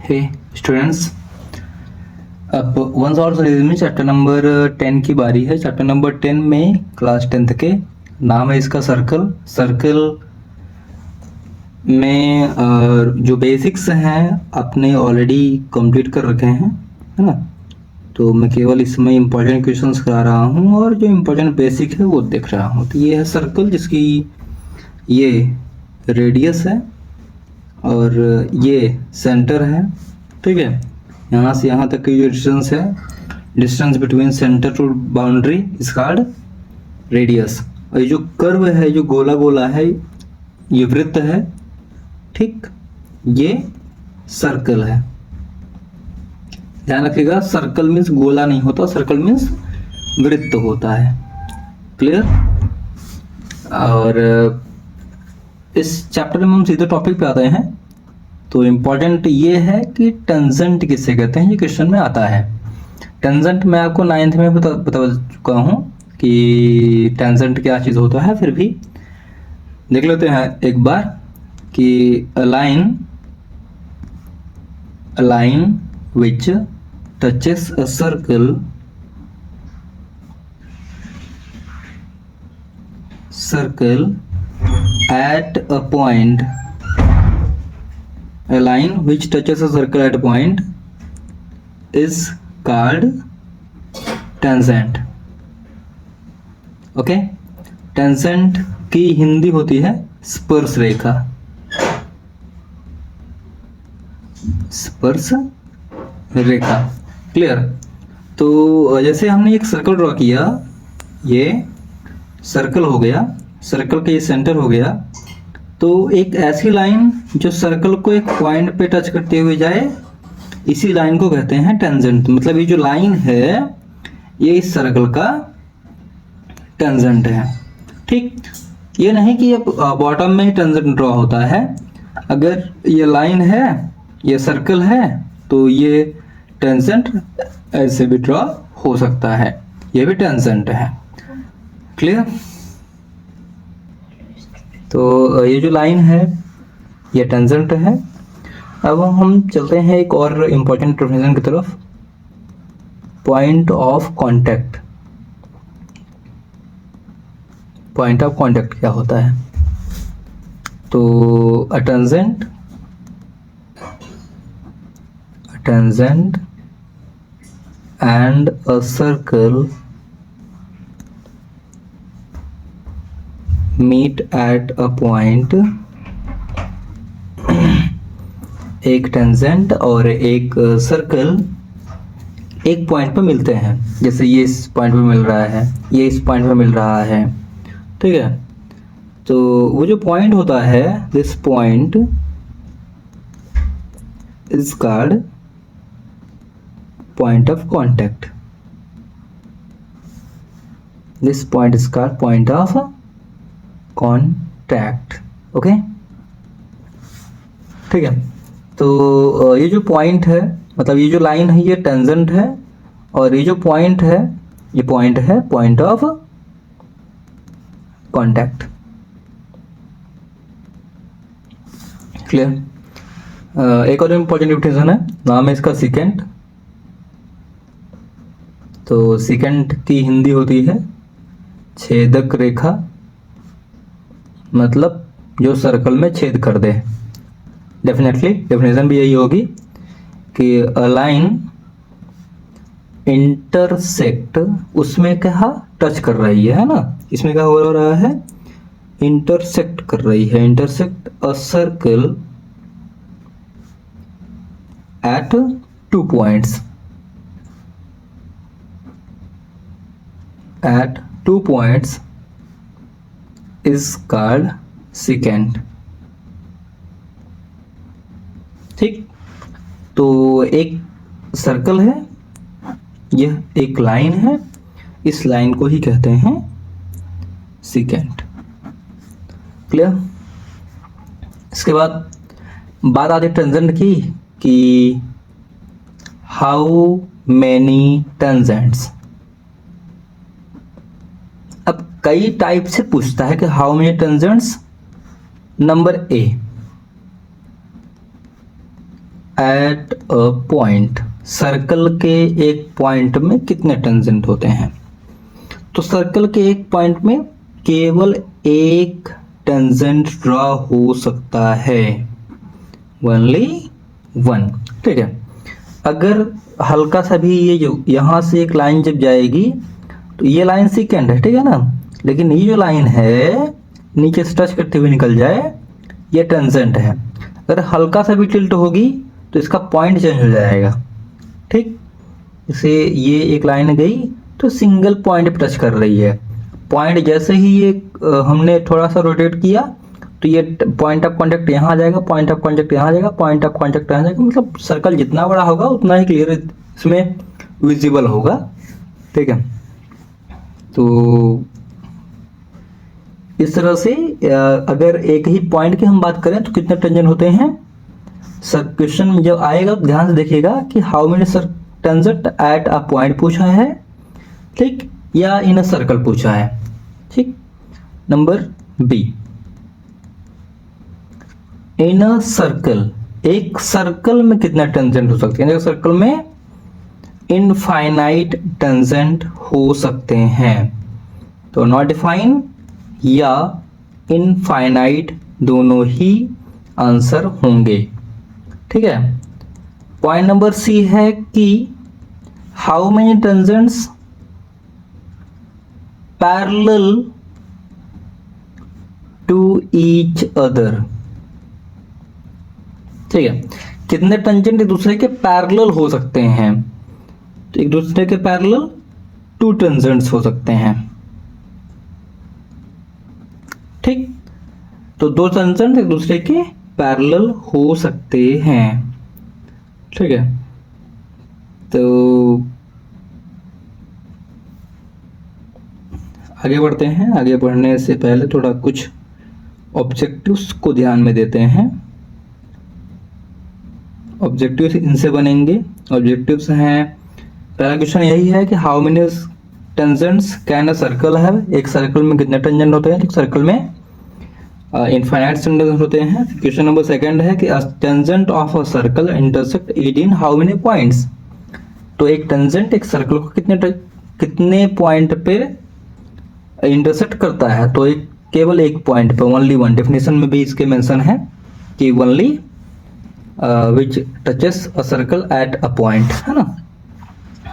हे students, अब one और series में चैप्टर नंबर 10 की बारी है। चैप्टर नंबर 10 में क्लास 10th के नाम है इसका सर्कल। सर्कल में जो बेसिक्स हैं अपने ऑलरेडी कंप्लीट कर रखे हैं, है ना। तो मैं केवल इसमें इम्पोर्टेंट क्वेश्चंस करा रहा हूँ और जो इम्पोर्टेंट बेसिक है वो देख रहा हूँ। तो ये है सर्कल जिसकी ये रेडियस है और ये सेंटर है, ठीक है। यहाँ से यहाँ तक की जो डिस्टेंस है, distance between centre to boundary is called radius. और ये जो कर्व है, जो गोला गोला है, ये वृत्त है, ठीक, ये सर्कल है। ध्यान रखिएगा, सर्कल मीन्स गोला नहीं होता, सर्कल मीन्स वृत्त होता है। क्लियर। और इस चैप्टर में हम सीधे टॉपिक पे आते हैं। तो इम्पॉर्टेंट ये है कि टेंजेंट किससे कहते हैं, ये क्वेश्चन में आता है। टेंजेंट मैं आपको 9th में बता चुका हूँ कि टेंजेंट क्या चीज़ होता है। फिर भी देख लेते हैं एक बार कि a line which touches a circle at a point, a line which touches a circle at a point is called tangent. Okay, tangent की हिंदी होती है स्पर्श रेखा। स्पर्श रेखा, क्लियर। तो जैसे हमने एक सर्कल ड्रॉ किया, ये सर्कल हो गया, सर्कल का ये सेंटर हो गया। तो एक ऐसी लाइन जो सर्कल को एक पॉइंट पे टच करते हुए जाए, इसी लाइन को कहते हैं टेंजेंट। मतलब ये जो लाइन है ये इस सर्कल का टेंजेंट है, ठीक। ये नहीं कि ये बॉटम में ही टेंजेंट ड्रॉ होता है। अगर ये लाइन है, ये सर्कल है, तो ये टेंजेंट ऐसे भी ड्रॉ हो सकता है, ये भी टेंजेंट है। क्लियर। तो ये जो लाइन है ये टेंजेंट है। अब हम चलते हैं एक और इम्पोर्टेंट डेफिनेशन की तरफ, point of contact. Point of contact क्या होता है? तो a tangent and a circle meet at a point। एक टेंजेंट और एक सर्कल एक पॉइंट पे मिलते हैं। जैसे ये इस पॉइंट पे मिल रहा है, ये इस पॉइंट पे मिल रहा है, ठीक है। तो वो जो पॉइंट होता है, this point is called point of contact। this point is called point of contact। Okay, ठीक है। तो ये जो पॉइंट है, मतलब ये जो लाइन है, ये टेंजेंट है, और ये जो पॉइंट है, ये पॉइंट है पॉइंट ऑफ कांटेक्ट। क्लियर। एक और इम्पोर्टेंट डिफिनेशन है, नाम है इसका सेकेंड। तो सेकेंड की हिंदी होती है छेदक रेखा, मतलब जो सर्कल में छेद कर दे। डेफिनेटली डेफिनेशन भी यही होगी कि अ लाइन इंटरसेक्ट, उसमें क्या टच कर रही है ना, इसमें क्या हो रहा है, इंटरसेक्ट कर रही है। Intersect a circle eight 2 points, at 2 points is called secant। ठीक। तो एक सर्कल है, यह एक लाइन है, इस लाइन को ही कहते हैं सेकेंट। क्लियर। इसके बाद बात आती है टेंजेंट की कि हाउ मैनी टेंजेंट्स। अब कई टाइप से पूछता है कि how many tangents. Number A, eight a point, circle के एक पॉइंट में कितने टेंजेंट होते हैं? तो सर्कल के एक पॉइंट में केवल एक टेंजेंट ड्रॉ हो सकता है, ओनली वन। ठीक है, अगर हल्का सा भी ये जो यहाँ से एक लाइन जब जाएगी तो ये लाइन सेकेंड है, ठीक है ना, लेकिन ये जो लाइन है नीचे से टच करते हुए निकल जाए, ये टेंजेंट है। अगर हल्का सा भी टिल्ट होगी तो इसका पॉइंट चेंज हो जाएगा। ठीक, जैसे ये एक लाइन गई तो सिंगल पॉइंट पे टच कर रही है, पॉइंट जैसे ही ये हमने थोड़ा सा रोटेट किया तो ये पॉइंट ऑफ कांटेक्ट यहाँ आ जाएगा, पॉइंट ऑफ कांटेक्ट यहाँ आ जाएगा, पॉइंट ऑफ कांटेक्ट यहाँ आ जाएगा। मतलब सर्कल जितना बड़ा होगा उतना ही क्लियर इसमें विजिबल होगा। ठीक है, तो इस तरह से अगर एक ही पॉइंट की हम बात करें तो कितने टेंजेंट होते हैं। सर क्वेश्चन में जब आएगा तो ध्यान से देखिएगा कि how many tangent at a point पूछा है, ठीक, या इन अ सर्कल पूछा है। ठीक, number B, in a circle, एक सर्कल में कितना टेंजेंट हो सकते हैं? एक सर्कल में इनफाइनाइट टेंजेंट हो सकते हैं, तो नॉट डिफाइन या इनफाइनाइट दोनों ही आंसर होंगे। ठीक है, पॉइंट नंबर सी है कि how many tangents parallel to each other. ठीक है, कितने टेंजेंट एक दूसरे के पैरेलल हो सकते हैं? तो एक दूसरे के पैरेलल टू टेंजेंट्स हो सकते हैं। ठीक, तो दो टेंजेंट एक दूसरे के पैरेलल हो सकते हैं। ठीक है, तो आगे बढ़ते हैं। आगे बढ़ने से पहले थोड़ा कुछ ऑब्जेक्टिव्स को ध्यान में देते हैं। ऑब्जेक्टिव्स इनसे बनेंगे। ऑब्जेक्टिव्स हैं, पहला क्वेश्चन यही है कि how many tangents can a circle have. एक सर्कल में कितने टेंजेंट होते हैं? एक सर्कल में इनफाइनाइट टेंजेंट होते हैं। क्वेश्चन नंबर सेकंड है कि tangent of a circle intersect it in how many points. तो एक टेंजेंट एक सर्कल को कितने पॉइंट पे इंटरसेक्ट करता है? तो एक केवल एक पॉइंट पे, ओनली वन। डेफिनेशन में भी इसके मेंशन है कि only which touches a circle eight a point, है ना।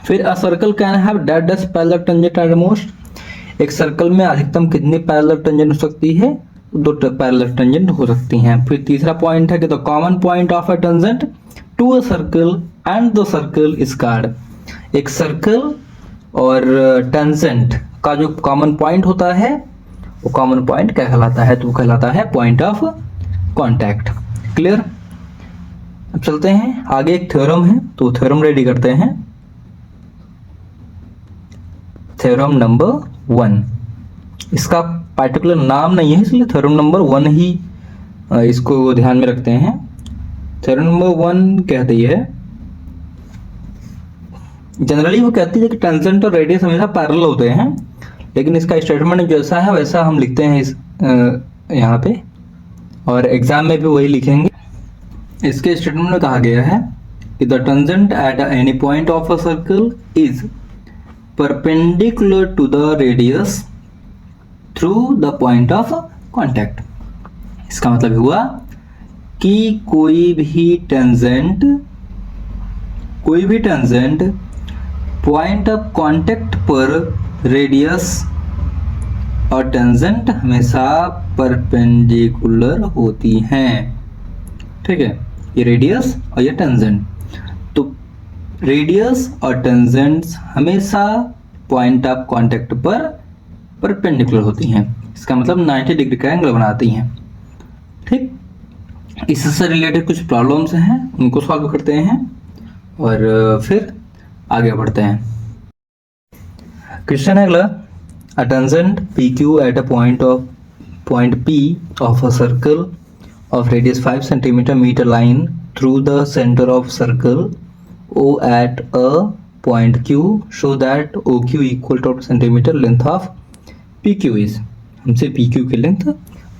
फिर a circle can have dash parallel tangent at most. एक सर्कल में अधिकतम कितनी पैरेलल टेंजेंट हो सकती है? दो पैरेलल टेंजेंट हो सकती हैं। फिर तीसरा पॉइंट है कि the common point of a tangent to a circle and the circle is called. एक सर्कल और टेंजेंट का जो कॉमन पॉइंट होता है वो कॉमन पॉइंट क्या कहलाता है? तो वो कहलाता है पॉइंट ऑफ कांटेक्ट। क्लियर? अब चलते हैं आगे। एक थ्योरम है, तो थ्योरम रेडी करते हैं। थ्योरम नंबर 1, इसका पार्टिकुलर नाम नहीं है इसलिए थ्योरम नंबर 1 ही इसको ध्यान में रखते हैं। थ्योरम नंबर 1 कहती है, जनरली वो कहती है कि टेंजेंट और रेडियस हमेशा पैरेलल होते हैं, लेकिन इसका स्टेटमेंट जैसा है वैसा हम लिखते हैं इस यहाँ पे, और एग्जाम में भी वही लिखेंगे। इसके स्टेटमेंट में कहा गया है कि the tangent at any point of a circle is perpendicular to the radius through the point of contact. इसका मतलब हुआ कि कोई भी टेंजेंट पॉइंट ऑफ कांटेक्ट पर रेडियस और टेंजेंट हमेशा परपेंडिकुलर होती हैं। ठीक है, ये रेडियस और ये टेंजेंट, तो रेडियस और टेंजेंट्स हमेशा पॉइंट ऑफ कांटेक्ट पर परपेंडिकुलर होती हैं। इसका मतलब 90 डिग्री का एंगल बनाती हैं। ठीक, इससे रिलेटेड कुछ प्रॉब्लम्स हैं, उनको सॉल्व करते हैं और फिर आगे बढ़ते हैं। क्वेश्चन है अगला, a tangent PQ eight a point P of a circle of radius 5 centimeter meet a line through the center of circle O at a point Q, show that OQ equal to centimeter length of PQ is। हमसे PQ की length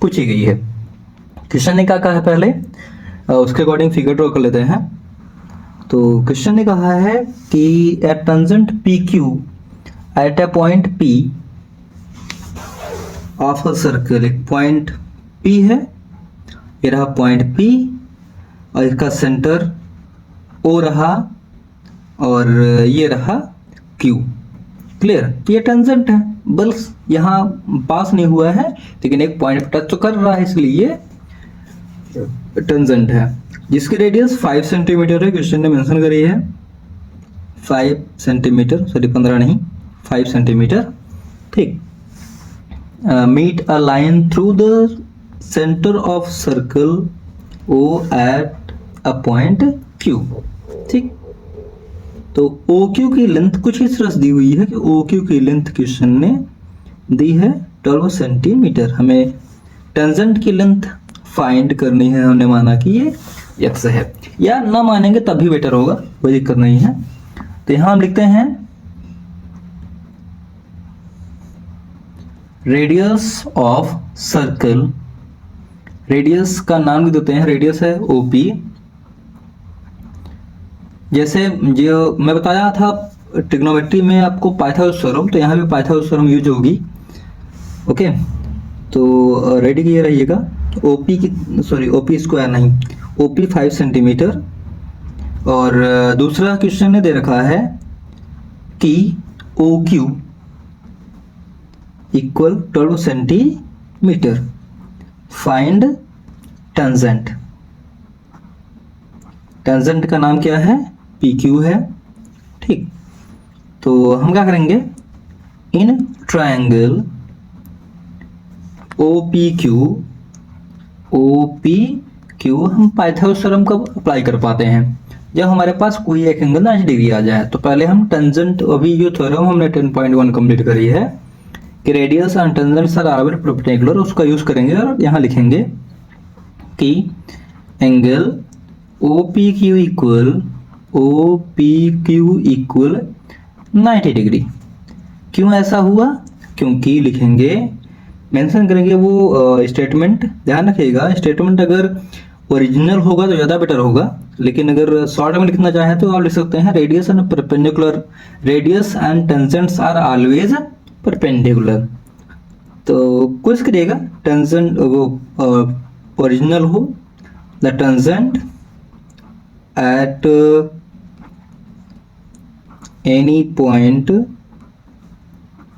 पूछी गई है। Question ने क्या कहा है पहले उसके अकॉर्डिंग फिगर ड्रॉ कर लेते हैं। तो क्वेश्चन ने कहा है कि a tangent P Q at a point P of a circle, एक पॉइंट पी है, ये रहा पॉइंट पी और इसका सेंटर ओ रहा और ये रहा क्यू। क्लियर? ये टेंजेंट है, बस यहाँ पास नहीं हुआ है लेकिन एक पॉइंट पे टच तो कर रहा है, इसलिए टेंजेंट है, जिसकी रेडियस 5 सेंटीमीटर है। क्वेश्चन ने मेंशन करी है 5 सेंटीमीटर, सॉरी 15 नहीं, 5 सेंटीमीटर। ठीक। Meet a line through the centre of circle O at a point Q. ठीक। तो ओ क्यू की लेंथ कुछ इस तरह से दी हुई है कि ओ क्यू की लेंथ क्वेश्चन ने दी है 12 सेंटीमीटर। हमें टेंजेंट की लेंथ फाइंड करनी है, हमने माना कि ये एक्स है, या ना मानेंगे तब भी बेटर होगा, कोई दिक्कत नहीं है। तो यहां हम लिखते हैं रेडियस ऑफ सर्कल, रेडियस का नाम भी देते हैं, रेडियस है ओपी। जैसे जो मैं बताया था ट्रिग्नोमेट्री में आपको पाइथागोरस थ्योरम, तो यहाँ भी पाइथागोरस थ्योरम यूज होगी। ओके, तो रेडी किए रहिएगा। ओपी की, सॉरी ओपी स्क्वायर नहीं, ओपी 5 सेंटीमीटर। और दूसरा क्वेश्चन ने दे रखा है कि O Q equal 12 centimetre, find tangent. Tangent का नाम क्या है? पी क्यू है। ठीक। तो हम क्या करेंगे, इन ट्रायंगल ओ पी क्यू हम पाइथागोरस थ्योरम कब अप्लाई कर पाते हैं? जब हमारे पास कोई एक एंगल 90 डिग्री आ जाए। तो पहले हम टेंजेंट, अभी जो थ्योरम हमने 10.1 कंप्लीट करी है कि radius and tangents are always perpendicular, उसका यूज करेंगे और यहाँ लिखेंगे कि angle O P Q equal 90 degree. क्यों ऐसा हुआ? क्योंकि लिखेंगे, मेंशन करेंगे वो स्टेटमेंट, ध्यान रखिएगा स्टेटमेंट अगर ओरिजिनल होगा तो ज़्यादा बेटर होगा, लेकिन अगर शॉर्ट में लिखना चाहे तो आप लिख सकते हैं radius and perpendicular, radius and tangents are always perpendicular. तो कुछ करिएगा टेंजेंट वो ओरिजिनल हो, the tangent at any point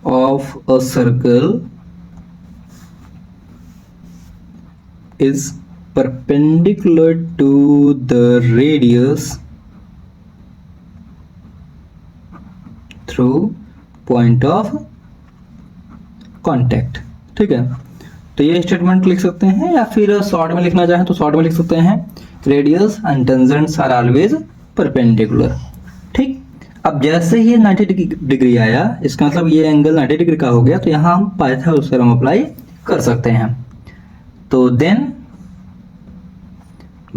of a circle is perpendicular to the radius through point of contact। ठीक है, तो ये स्टेटमेंट लिख सकते हैं, या फिर शॉर्ट में लिखना चाहें तो शॉर्ट में लिख सकते हैं radius and tangents are always perpendicular. ठीक। अब जैसे ही 90 डिग्री आया, इसका मतलब ये एंगल 90 डिग्री का हो गया, तो यहाँ हम पाइथागोरस थ्योरम अप्लाई कर सकते हैं। तो then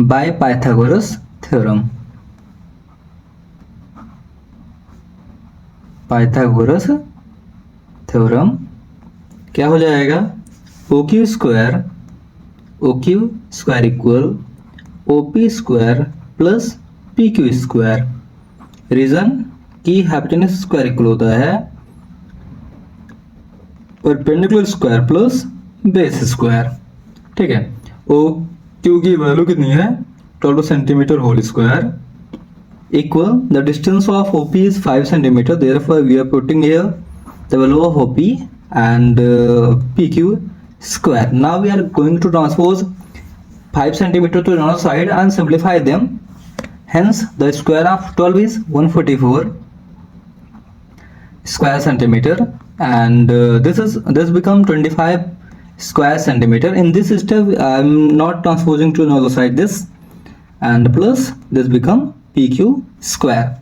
by Pythagoras theorem, Pythagoras theorem क्या हो जाएगा? O Q square equal O P square plus P Q square. Reason की हाइपोटेनस स्क्वायर इक्वल होता है perpendicular square plus base square. ठीक है, ओ क्यू की वैल्यू कितनी है? 12 centimetre whole square equal the distance of OP is 5 centimetre, therefore we are putting here the value of OP and PQ square. Now we are going to transpose 5 centimeter to another side and simplify them. Hence the square of 12 is 144 square centimeter, and this become 25 square centimeter. In this step I am not transposing to another side this, and plus this become PQ square.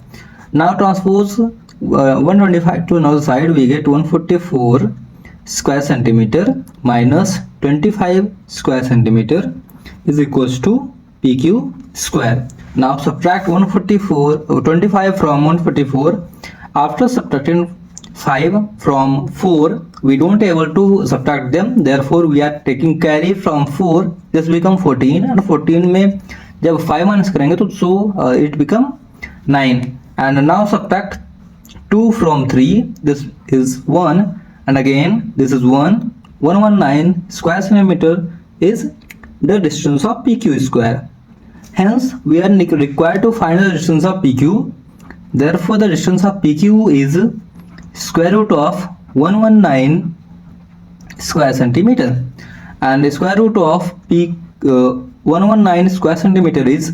Now transpose 125 to another side, we get 144 square centimeter minus 25 square centimeter is equals to PQ square. Now subtract 25 from 144. After subtracting 5 from 4, we don't able to subtract them, therefore we are taking carry from 4. This become 14, and 14 में जब 5 minus करेंगे तो so it become 9. And now subtract 2 from 3. This is 1, and again this is 1. 119 square centimeter is the distance of PQ square. Hence we are required to find the distance of PQ. Therefore the distance of PQ is square root of 119 square centimeter, and the square root of 119 square centimeter is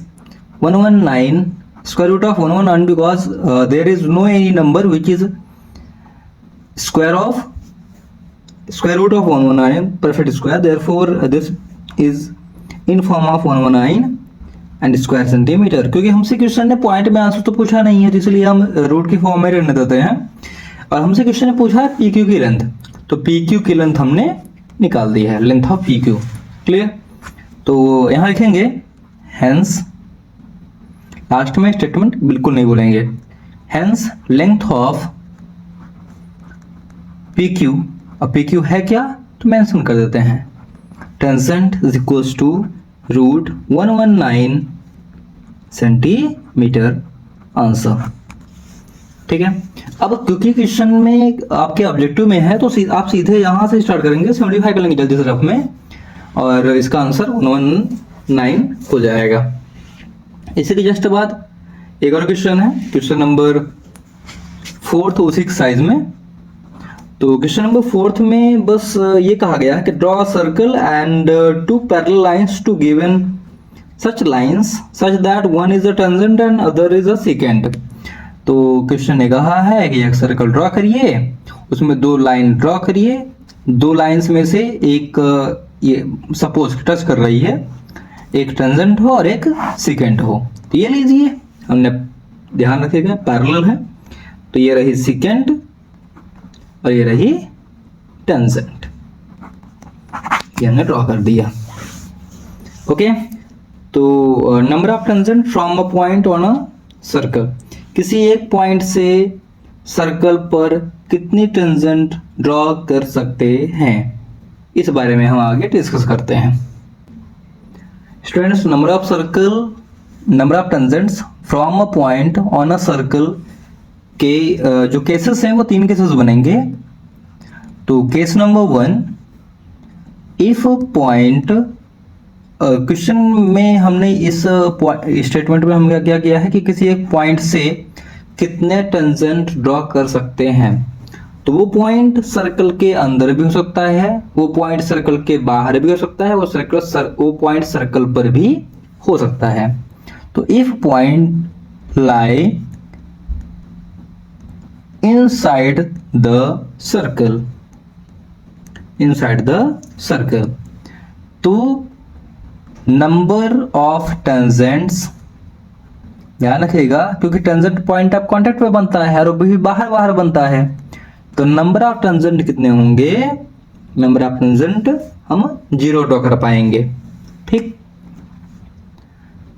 119 square root of 119, because there is no any number which is square root of 119 perfect square. Therefore this is in form of 119 and square centimetre, क्योंकि हमसे question ने point में answer तो पूछा नहीं है, तो इसलिए हम रूट की फॉर्म में रहने देते हैं। और हमसे क्वेश्चन ने पूछा है पी क्यू की लेंथ, तो पी क्यू की लेंथ हमने निकाल दी है, length of P Q. Clear? तो यहाँ लिखेंगे हेंस, लास्ट में स्टेटमेंट बिल्कुल नहीं बोलेंगे, hence length of P Q. अब पी क्यू है क्या, तो मेंशन कर देते हैं, tangent is equals to root 119 centimetre answer. ठीक है, अब क्योंकि क्वेश्चन में आपके ऑब्जेक्टिव में है, तो आप सीधे यहां से स्टार्ट करेंगे, 75 करेंगे जल्दी से रफ में, और इसका आंसर 119 हो जाएगा। इसी के जस्ट बाद एक और क्वेश्चन है, क्वेश्चन नंबर 4 उसी साइज में। तो क्वेश्चन नंबर 4 में बस ये कहा गया है कि draw circle and 2 parallel lines to given such lines such that one is a tangent and other is a secant. तो क्वेश्चन ने कहा है कि एक सर्कल ड्रॉ करिए, उसमें 2 लाइन ड्रॉ करिए, 2 लाइंस में से एक ये सपोज टच कर रही है, एक टेंजेंट हो और एक सेकेंड हो। तो ये लीजिए, हमने ध्यान रखिएगा पैरेलल है, तो ये रही सेकेंड और ये रही टेंजेंट, ये हमने ड्रॉ कर दिया। ओके, तो number of tangent from a point on a circle, किसी एक पॉइंट से सर्कल पर कितनी टेंजेंट ड्रॉ कर सकते हैं, इस बारे में हम आगे डिस्कस करते हैं। Students, number of tangents from a point on a circle के जो केसेस हैं वो 3 केसेस बनेंगे। तो case number 1, if point, question में हमने इस स्टेटमेंट में हम क्या किया है कि किसी एक पॉइंट से कितने टेंजेंट ड्रॉ कर सकते हैं। तो वो पॉइंट सर्कल के अंदर भी हो सकता है, वो पॉइंट सर्कल के बाहर भी हो सकता है, वो पॉइंट सर्कल पर भी हो सकता है। तो if point lie inside the circle, तो नंबर ऑफ टेंजेंट्स, ध्यान रखिएगा क्योंकि टेंजेंट पॉइंट ऑफ कांटेक्ट पे बनता है और वो भी बाहर बनता है, तो नंबर ऑफ टेंजेंट कितने होंगे, नंबर ऑफ टेंजेंट हम 0 ड्रॉ कर पाएंगे। ठीक,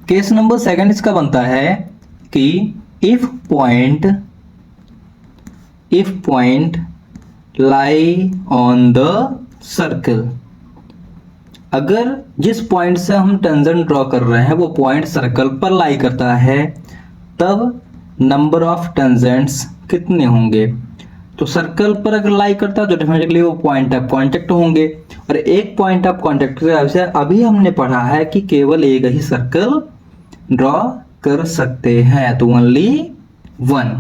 केस नंबर 2 इसका बनता है कि if point lie on the circle, अगर जिस पॉइंट से हम टेंजेंट ड्रॉ कर रहे हैं वो पॉइंट सर्कल पर लाई करता है, तब नंबर ऑफ टेंजेंट्स कितने होंगे। तो सर्कल पर अगर लाई करता है तो डेफिनेटली वो पॉइंट ऑफ कांटेक्ट होंगे, और एक पॉइंट ऑफ कांटेक्ट से अभी हमने पढ़ा है कि केवल एक ही सर्कल ड्रॉ कर सकते हैं, तो ओनली 1।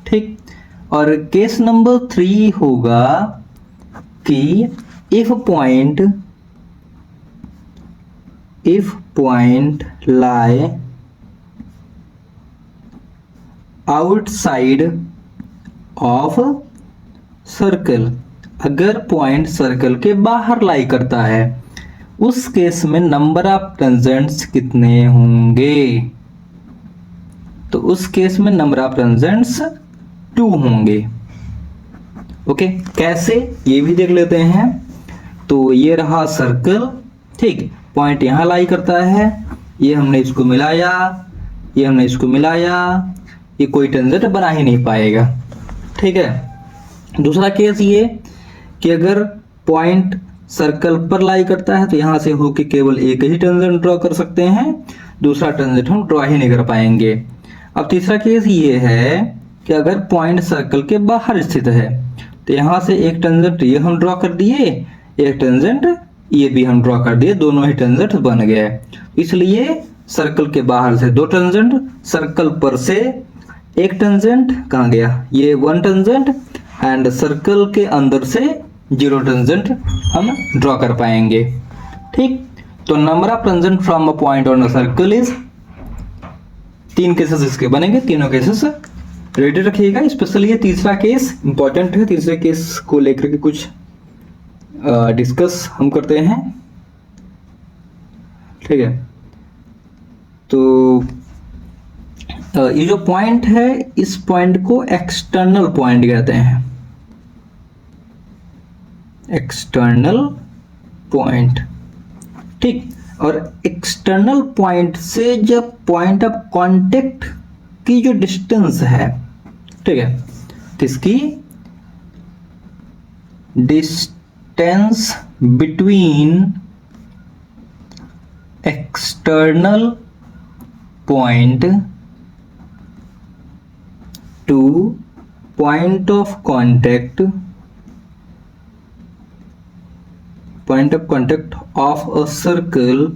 ठीक, और केस नंबर 3 होगा कि if point lie outside of circle, अगर पॉइंट सर्कल के बाहर लाई करता है, उस केस में नंबर ऑफ टेंजेंट्स कितने होंगे। तो उस केस में नंबर ऑफ टेंजेंट्स 2 होंगे। ओके, कैसे ये भी देख लेते हैं। तो ये रहा सर्कल, ठीक, पॉइंट यहां लाई करता है, ये हमने इसको मिलाया, ये हमने इसको मिलाया, ये कोई टेंजेंट बना ही नहीं पाएगा। ठीक है, दूसरा केस ये कि अगर पॉइंट सर्कल पर लाई करता है तो यहां से होके केवल एक ही टेंजेंट ड्रॉ कर सकते हैं, दूसरा टेंजेंट हम ड्रॉ ही नहीं कर पाएंगे। अब तीसरा केस ये है कि अगर पॉइंट सर्कल के बाहर स्थित है, तो यहां से एक टेंजेंट ये हम ड्रॉ कर दिए, एक टेंजेंट ये भी हम ड्रॉ कर दिए, दोनों ही टेंजेंट बन गए। इसलिए सर्कल के बाहर से 2 टेंजेंट, सर्कल पर से एक टेंजेंट कहाँ गया, ये 1 टेंजेंट, एंड सर्कल के अंदर से 0 टेंजेंट हम ड्रॉ कर पाएंगे। ठीक, तो number of tangent from a point on a circle is, 3 cases इसके बनेंगे, तीनों केसेस रेडी रखिएगा। स्पेशली ये तीसरा केस इंपॉर्टेंट है, तीसरे केस को लेकर के कुछ डिस्कस हम करते हैं। ठीक है, तो ये जो पॉइंट है, इस पॉइंट को एक्सटर्नल पॉइंट कहते हैं, एक्सटर्नल पॉइंट। ठीक, और एक्सटर्नल पॉइंट से जब पॉइंट ऑफ कांटेक्ट की जो डिस्टेंस है, ठीक है, तो इसकी distance between external point two point of contact of a circle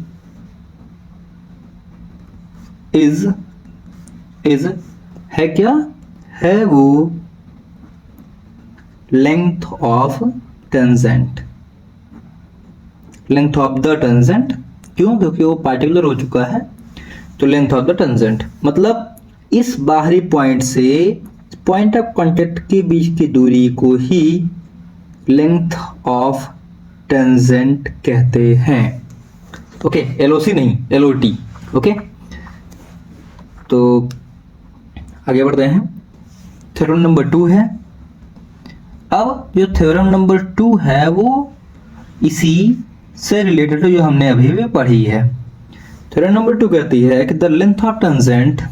is है क्या है, वो length of tangent, length of the tangent. क्यों? क्योंकि वो पार्टिकुलर हो चुका है, तो लेंथ ऑफ द टेंजेंट मतलब इस बाहरी पॉइंट से पॉइंट ऑफ कांटेक्ट के बीच की दूरी को ही लेंथ ऑफ टेंजेंट कहते हैं। ओके, एलओसी नहीं, एलओटी। ओके, तो आगे बढ़ते हैं। थ्योरम नंबर 2 है। अब जो थ्योरम नंबर 2 है वो इसी से रिलेटेड है जो हमने अभी भी पढ़ी है। थ्योरम नंबर 2 कहती है कि the length of tangent,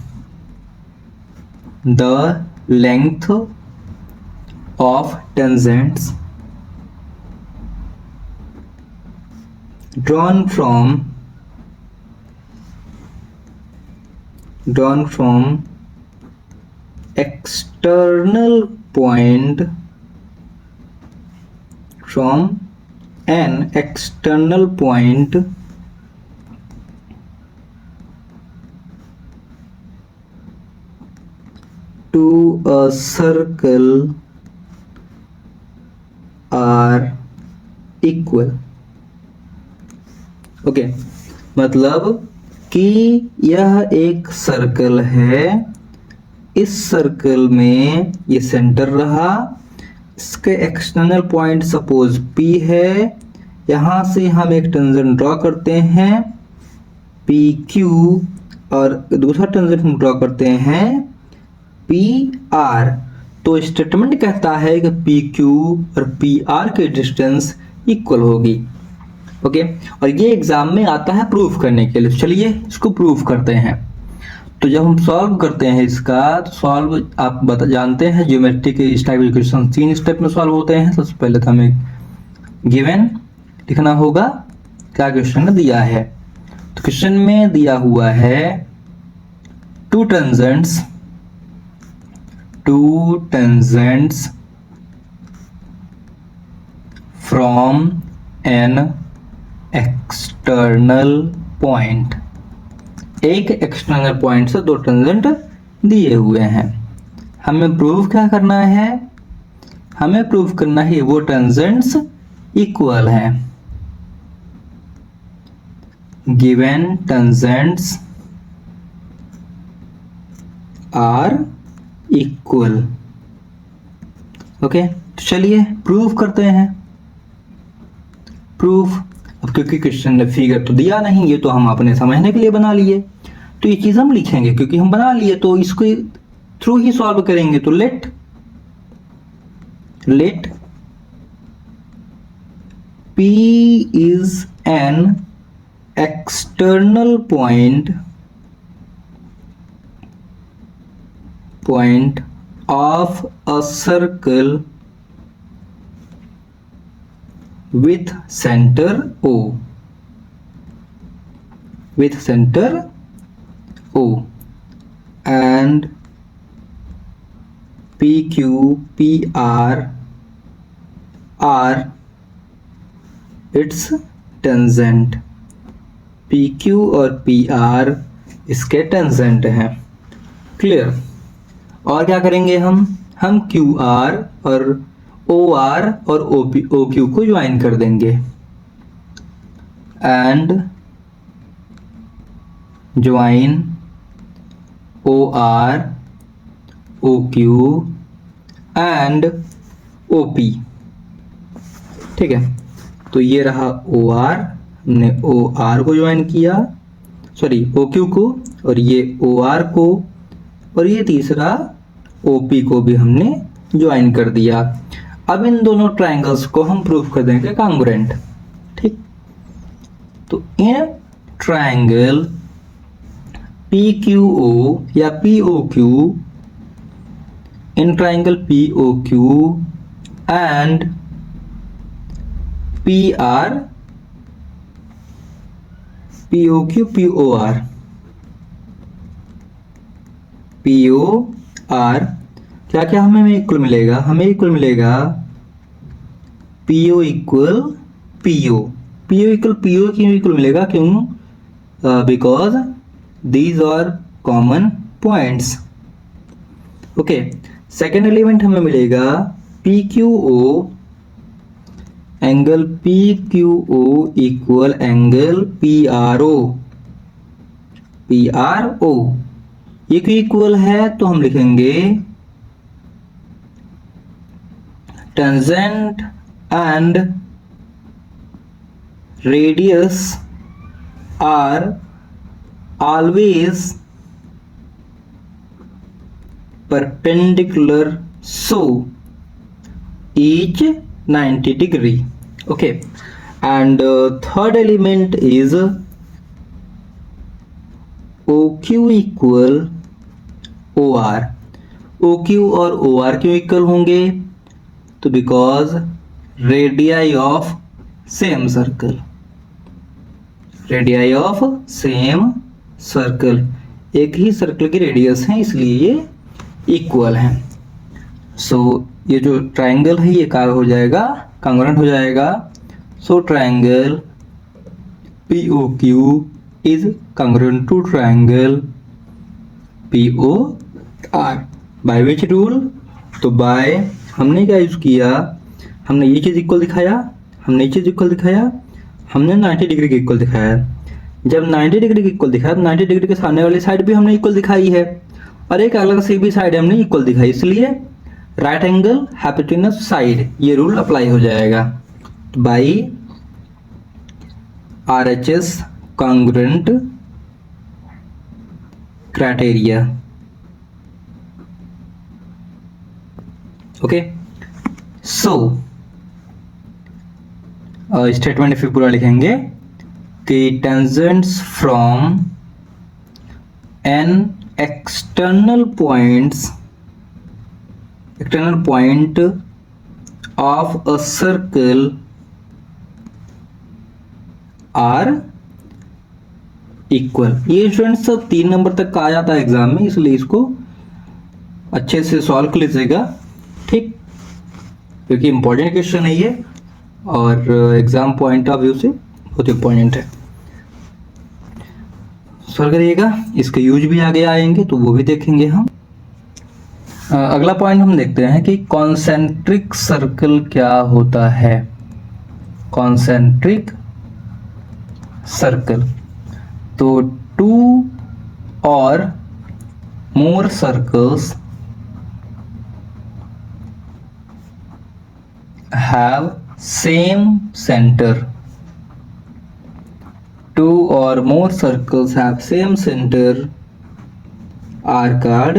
the length of tangents drawn from external point, from an external point to a circle are equal। Okay, मतलब कि यह एक सर्कल है, इस सर्कल में ये सेंटर रहा, इसके एक्सटर्नल पॉइंट सपोज P है, यहाँ से हम एक टेंजेंट ड्रॉ करते हैं PQ, और दूसरा टेंजेंट हम ड्रॉ करते हैं PR। तो स्टेटमेंट कहता है कि PQ और PR की डिस्टेंस इक्वल होगी। ओके, और ये एग्जाम में आता है प्रूफ करने के लिए। चलिए इसको प्रूफ करते हैं। तो जब हम सॉल्व करते हैं इसका, तो सॉल्व आप जानते हैं ज्योमेट्री के इस टाइप के क्वेश्चन 3 स्टेप में सॉल्व होते हैं। सबसे पहले तो हमें गिवन लिखना होगा, क्या क्वेश्चन दिया है। तो क्वेश्चन में दिया हुआ है 2 tangents from an external point, एक एक्सटर्नल पॉइंट से 2 टेंजेंट दिए हुए हैं। हमें प्रूव क्या करना है, हमें प्रूव करना है वो टेंजेंट्स इक्वल हैं। Given tangents are equal. Okay, तो चलिए प्रूव करते हैं। प्रूफ, अब क्योंकि क्वेश्चन ने फिगर तो दिया नहीं, ये तो हम अपने समझने के लिए बना लिए, तो ये चीज हम लिखेंगे क्योंकि हम बना लिए, तो इसको थ्रू ही सॉल्व करेंगे। तो late P is an external point of a circle with center O. and PQ PR are its tangent। PQ और PR इसके टेंजेंट हैं। क्लियर। और क्या करेंगे हम QR और OR और OQ को ज्वाइन कर देंगे and join OR OQ and OP। ठीक है, तो ये रहा OR, हमने OR को ज्वाइन किया, सॉरी OQ को, और ये OR को, और ये तीसरा OP को भी हमने ज्वाइन कर दिया। अब इन दोनों ट्रायंगल्स को हम प्रूव कर देंगे कॉन्ग्रुएंट। ठीक, तो इन ट्रायंगल PQO या POQ, in triangle POQ and PR, POQ POR, क्या क्या हमें इक्वल मिलेगा? हमें इक्वल मिलेगा PO equal PO। PO equal PO क्यों इक्वल मिलेगा? क्यों? Because these are common points. Okay, second element हमें मिलेगा PQO, angle PQO equal angle PRO। ये क्यों इक्वल है? तो हम लिखेंगे tangent and radius are always perpendicular, so each 90 degree। okay, and third element is OQ equal OR। OQ और OR क्यों इक्वल होंगे? तो because radii of same circle, radii of same circle, एक ही सर्कल की रेडियस है, इसलिए ये equal है। सो ये जो ट्रायंगल है ये क्या हो जाएगा? कॉन्ग्रुएंट हो जाएगा। So triangle POQ is congruent to triangle POR। By which rule? तो बाय, हमने क्या यूज किया? हमने ये चीज इक्वल दिखाया, हमने ये चीज इक्वल दिखाया, हमने 90 डिग्री के इक्वल दिखाया। जब 90 डिग्री के इक्वल दिखाया, 90 डिग्री के सामने वाली साइड भी हमने इक्वल दिखाई है, और एक अलग से भी साइड हमने इक्वल दिखाई, इसलिए राइट एंगल हाइपोटेन्यूस साइड, ये रूल अप्लाई हो जाएगा। By RHS congruent criteria. Okay, so statement फिर पूरा लिखेंगे कि tangents from an external point of a circle are equal। ये स्टूडेंट्स सब 3 नंबर तक का आ जाता है एग्जाम में, इसलिए इसको अच्छे से सॉल्व कर लीजिएगा। ठीक, क्योंकि इंपॉर्टेंट क्वेश्चन है ये, और एग्जाम पॉइंट ऑफ व्यू से बहुत इंपॉर्टेंट है। सॉल्व करिएगा, इसके यूज भी आगे आएंगे तो वो भी देखेंगे हम। अगला पॉइंट हम देखते हैं कि कॉन्सेंट्रिक सर्कल क्या होता है। कॉन्सेंट्रिक सर्कल, तो 2 और more circles have same centre. 2 or more circles have same center are called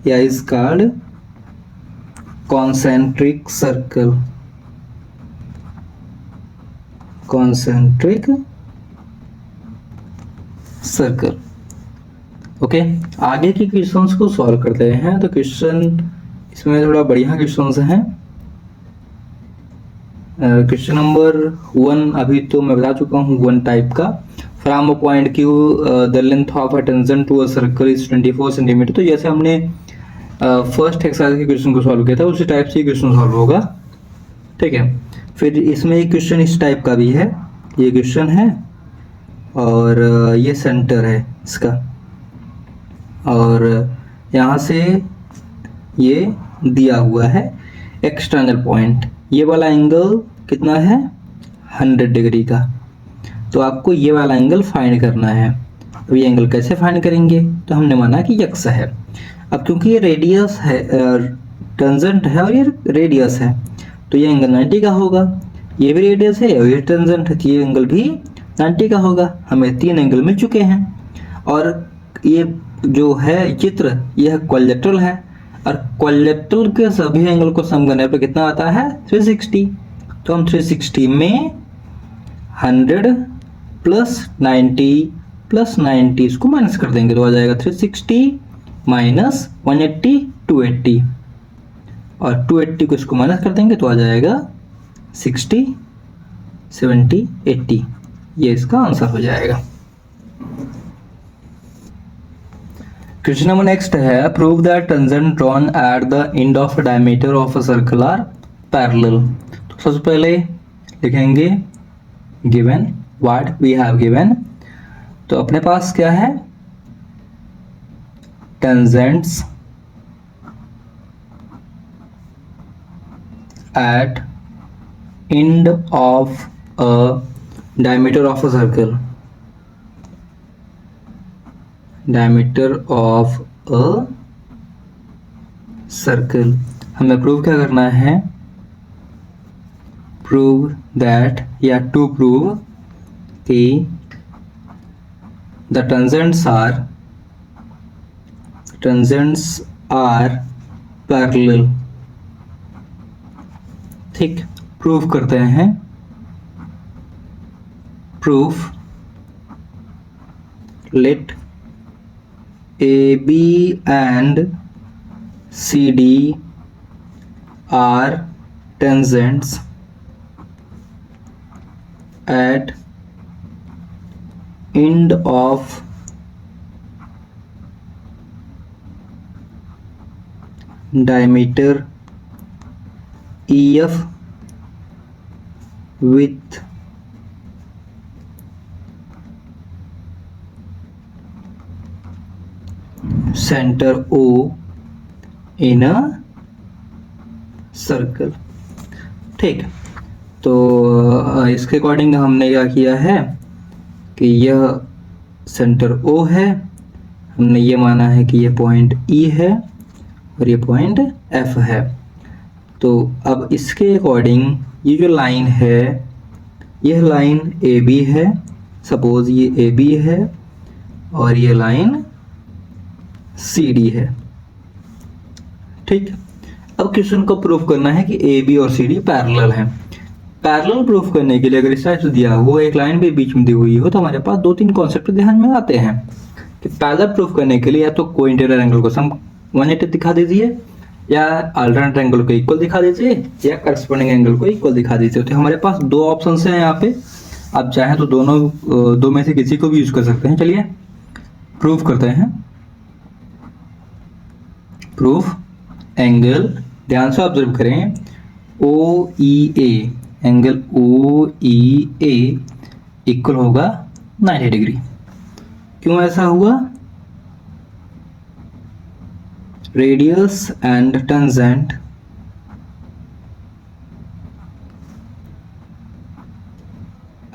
या is called concentric circle। concentric circle। Okay, आगे के क्वेश्चंस को सॉल्व करते हैं। तो क्वेश्चन इसमें थोड़ा बढ़िया क्वेश्चंस हैं। क्वेश्चन नंबर 1 अभी तो मैं बता चुका हूँ 1 टाइप का। From a point Q the length of a tangent to a circle is 24 centimetre. तो जैसे हमने फर्स्ट एक्सरसाइज के क्वेश्चन को सॉल्व किया था उसी टाइप से क्वेश्चन सॉल्व होगा। ठीक है, फिर इसमें एक क्वेश्चन इस टाइप का भी है, ये क्वेश्चन है और ये सेंटर है इसका, और यहाँ से ये दिया हुआ है एक्सटर्नल पॉइंट, ये वाला एंगल कितना है 100 डिग्री का। तो आपको ये वाला एंगल फाइंड करना है। अब ये एंगल कैसे फाइंड करेंगे, तो हमने माना कि यक्स है। अब क्योंकि ये रेडियस है, टेंजेंट है और ये रेडियस है, तो ये एंगल 90 का होगा। ये भी रेडियस है और ये टेंजेंट है, तो ये एंगल भी 90 का होगा। हमें 3 एंगल मिल चुके हैं। और ये जो है चित्र, यह क्वाड्रिलेटरल है, और क्वाड्रिलेटरल के सभी एंगल को सम करने पर कितना आता है 360। तो हम 360 में 100 प्लस 90 प्लस 90 इसको माइनस कर देंगे, तो आ जाएगा 360 माइनस 180 280, और 280 को इसको माइनस कर देंगे तो आ जाएगा 60 70 80। ये इसका आंसर हो जाएगा। क्वेश्चन नंबर नेक्स्ट है, prove that tangent drawn at the end of diameter of a circle are parallel. तो सबसे पहले लिखेंगे given what we have given. तो अपने पास क्या है, tangents at end of a diameter of a circle, diameter of a circle। हमें प्रूव क्या करना है, प्रूव दैट या टू प्रूव कि द टेंजेंट्स आर पैरेलल। ठीक, प्रूफ करते हैं। Proof let A B and C D are tangents at end of diameter EF with center O in a circle। ठीक, तो इसके अकॉर्डिंग हमने क्या किया है कि यह सेंटर O है, हमने ये माना है कि ये पॉइंट E है और ये पॉइंट F है। तो अब इसके अकॉर्डिंग ये जो लाइन है, यह लाइन AB है, सपोज ये AB है और ये लाइन CD है। ठीक, अब क्वेश्चन को प्रूफ करना है कि AB और CD पैरेलल हैं। पैरेलल प्रूफ करने के लिए अगर इस टाइप से दिया हुआ एक लाइन भी बीच में दी हुई हो तो हमारे पास 2-3 कॉन्सेप्ट ध्यान में आते हैं कि पैरेलल प्रूफ करने के लिए या तो को इंटीरियर एंगल को सम 180 दिखा दीजिए, या अल्टरनेट एंगल को इक्वल दिखा दीजिए, या करस्पॉन्डिंग एंगल को इक्वल दिखा दीजिए। तो हमारे पास 2 ऑप्शन हैं यहाँ पे, आप चाहें तो दो में से किसी को भी यूज कर सकते हैं। चलिए प्रूफ करते हैं। प्रूफ एंगल, ध्यान से ऑब्जर्व करें, OEA, एंगल OEA इक्वल होगा 90 डिग्री। क्यों ऐसा हुआ, radius and tangent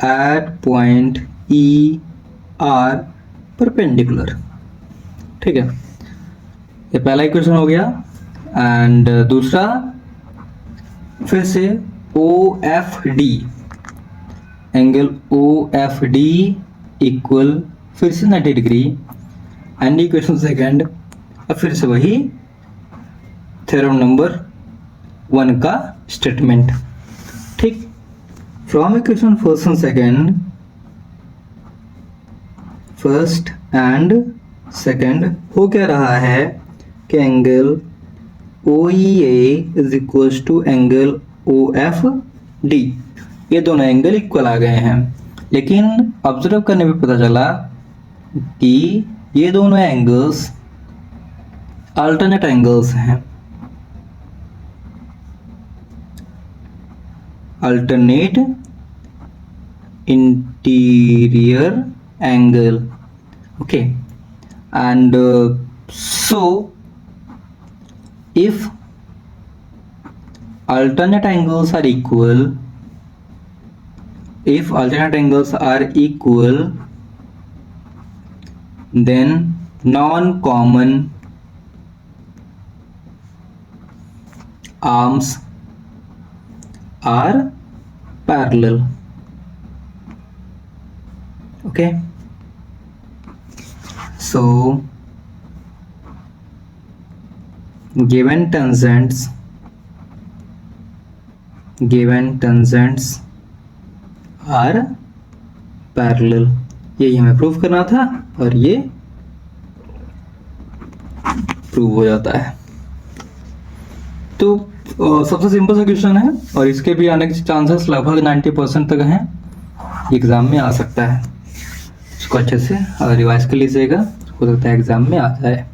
at point E are perpendicular. ठीक है, ये पहला इक्वेशन हो गया। एंड दूसरा फिर से OFD, एंगल OFD इक्वल फिर से 90 डिग्री। एंड इक्वेशन सेकंड, अब फिर से वही थ्योरम नंबर 1 का स्टेटमेंट। ठीक, from equation first and second, first and second हो क्या रहा है कि angle OEA is equal to angle OFD, ये दोनों एंगल इक्वल आ गए हैं। लेकिन ऑब्जर्व करने पे पता चला कि ये दोनों एंगल्स अल्टरनेट एंगल्स हैं, alternate interior angle. Okay, and so if alternate angles are equal, then non-common arms are parallel. Okay, so given tangents are parallel. यही हमें प्रूव करना था और ये प्रूव हो जाता है. तो सबसे सिंपल सा क्वेश्चन है और इसके भी आने के चांसेस लगभग 90% तक हैं. एग्जाम में आ सकता है, इसको अच्छे से रिवाइज कर लीजिएगा, हो सकता है एग्जाम में आ जाए.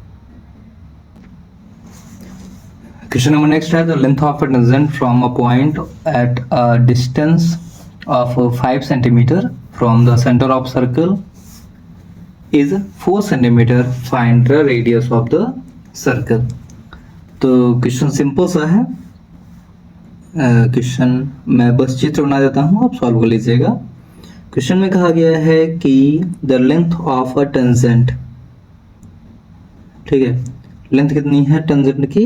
क्वेश्चन नंबर नेक्स्ट है, the length of a tangent from a point at a distance of 5 centimetre from the centre of circle is 4 centimetre. Find the radius of the circle. तो question simple सा है. Question मैं बस चित्र बना देता हूँ, आप सॉल्व कर लीजिएगा. क्वेश्चन में कहा गया है कि the length of a tangent, ठीक है, लेंथ कितनी है टेंजेंट की,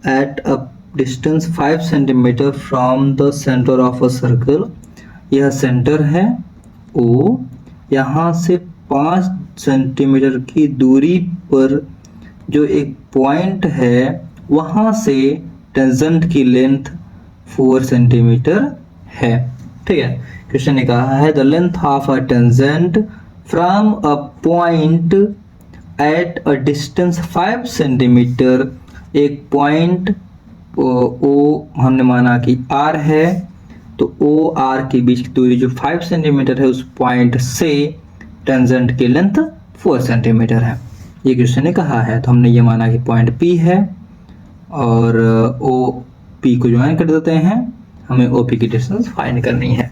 at a distance 5 centimetre from the centre of a circle. यह सेंटर है O, यहाँ से 5 सेंटीमीटर की दूरी पर जो एक पॉइंट है वहाँ से टेंजेंट की लेंथ 4 सेंटीमीटर है. ठीक है, क्वेश्चन ने कहा है the length of a tangent from a point at a distance 5 centimetre. एक पॉइंट O हमने माना कि R है, तो O R के बीच की दूरी जो 5 सेंटीमीटर है उस पॉइंट से टेंजेंट की लेंथ 4 सेंटीमीटर है. ये क्वेश्चन ने कहा है, तो हमने ये माना कि पॉइंट P है और OP को ज्वाइन कर देते हैं. हमें OP की डिस्टेंस फाइंड करनी है.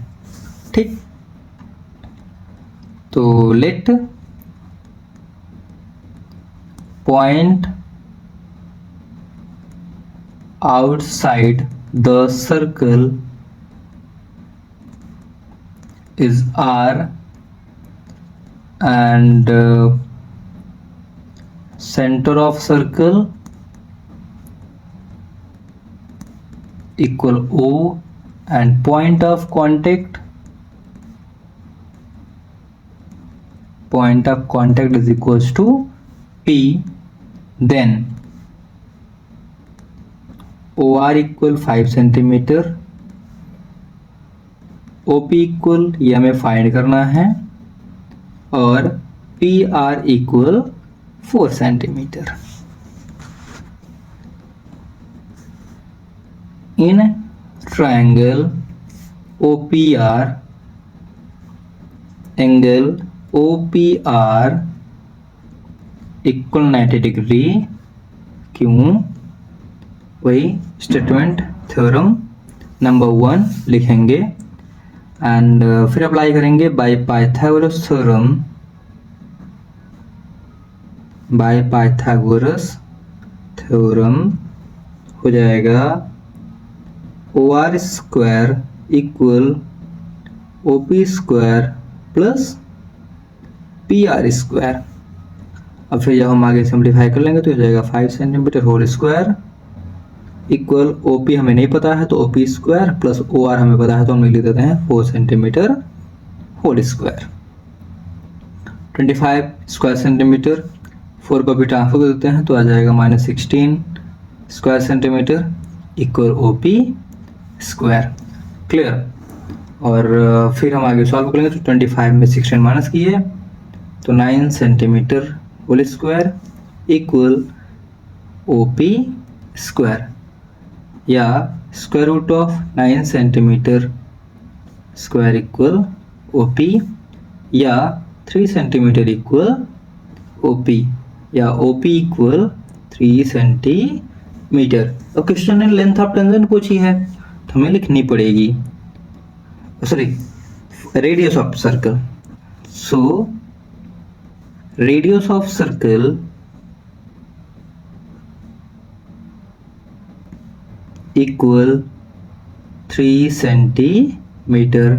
ठीक, तो let point outside the circle is R and center of circle equal O and point of contact is equals to P. Then OR equal 5 centimetre, OP equal ये हमें फाइंड करना है और PR इक्वल 4 सेंटीमीटर. इन triangle OPR angle OPR equal 90 degree. क्यों? वही statement theorem number 1 लिखेंगे and फिर apply करेंगे बाय पाइथागोरस थ्योरम. हो जाएगा OR square equal OP square plus PR square. अब फिर जब हम आगे सिंप्लीफाई कर लेंगे तो हो जाएगा 5 centimetre whole square equal OP हमें नहीं पता है तो OP स्क्वायर प्लस OR हमें पता है तो हम लिख देते हैं 4 centimetre whole square. 25 square centimetre 4 को भी ट्रांसफर कर देते हैं तो आ जाएगा -16 square centimetre equal OP square. Clear? और फिर हम आगे सॉल्व करेंगे तो 25 में 16 माइनस किए तो 9 centimetre whole square equal OP square या square root of 9 centimetre square equal OP, या 3 सेंटीमीटर इक्वल OP, या OP इक्वल 3 सेंटीमीटर। अब क्वेश्चन ने लेंथ ऑफ टेंजेंट पूछी है तो हमें लिखनी पड़ेगी, sorry radius of circle. So radius of circle equal 3 centimetre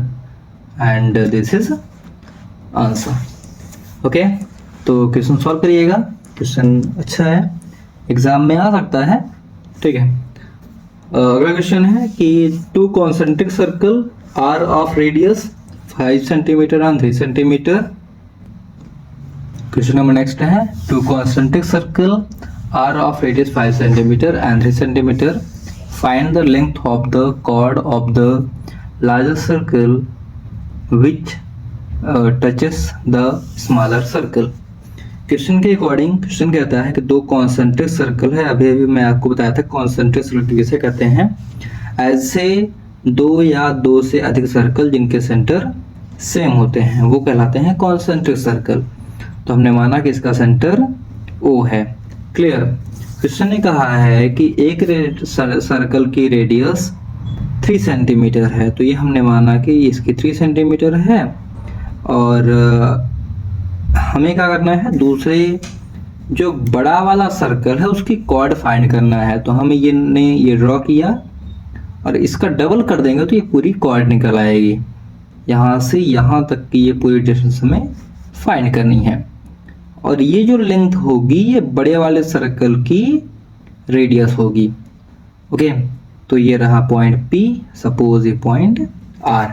and this is answer. Okay, तो क्वेश्चन सॉल्व करिएगा, क्वेश्चन अच्छा है, एग्जाम में आ सकता है। ठीक है, अगला क्वेश्चन है कि 2 concentric circle are of radius 5 centimetre and 3 centimetre. Question number next है 2 concentric circle are of radius 5 centimetre and 3 centimetre. Find the length of the chord of the larger circle which touches the smaller circle। Question के according question कहता है कि 2 concentric circle है, अभी अभी मैं आपको बताया था कॉन्सेंट्रिक सर्कल किसे कहते हैं, ऐसे 2 या 2 से अधिक सर्कल जिनके सेंटर सेम होते हैं वो कहलाते हैं कॉन्सेंट्रिक सर्कल। तो हमने माना कि इसका सेंटर O है। क्लियर। क्वेश्चन ने कहा है कि एक सर्कल की रेडियस 3 सेंटीमीटर है, तो ये हमने माना कि इसकी 3 सेंटीमीटर है, और हमें क्या करना है, दूसरे जो बड़ा वाला सर्कल है उसकी कॉर्ड फाइंड करना है। तो हमें ये ड्रॉ किया और इसका डबल कर देंगे तो ये पूरी कॉर्ड निकल आएगी। यहाँ से यहाँ तक की ये पूरी डिस्टेंस हमें फाइंड करनी है, और ये जो लेंथ होगी ये बड़े वाले सर्कल की रेडियस होगी। ओके, तो ये रहा पॉइंट P, सपोज ये पॉइंट R।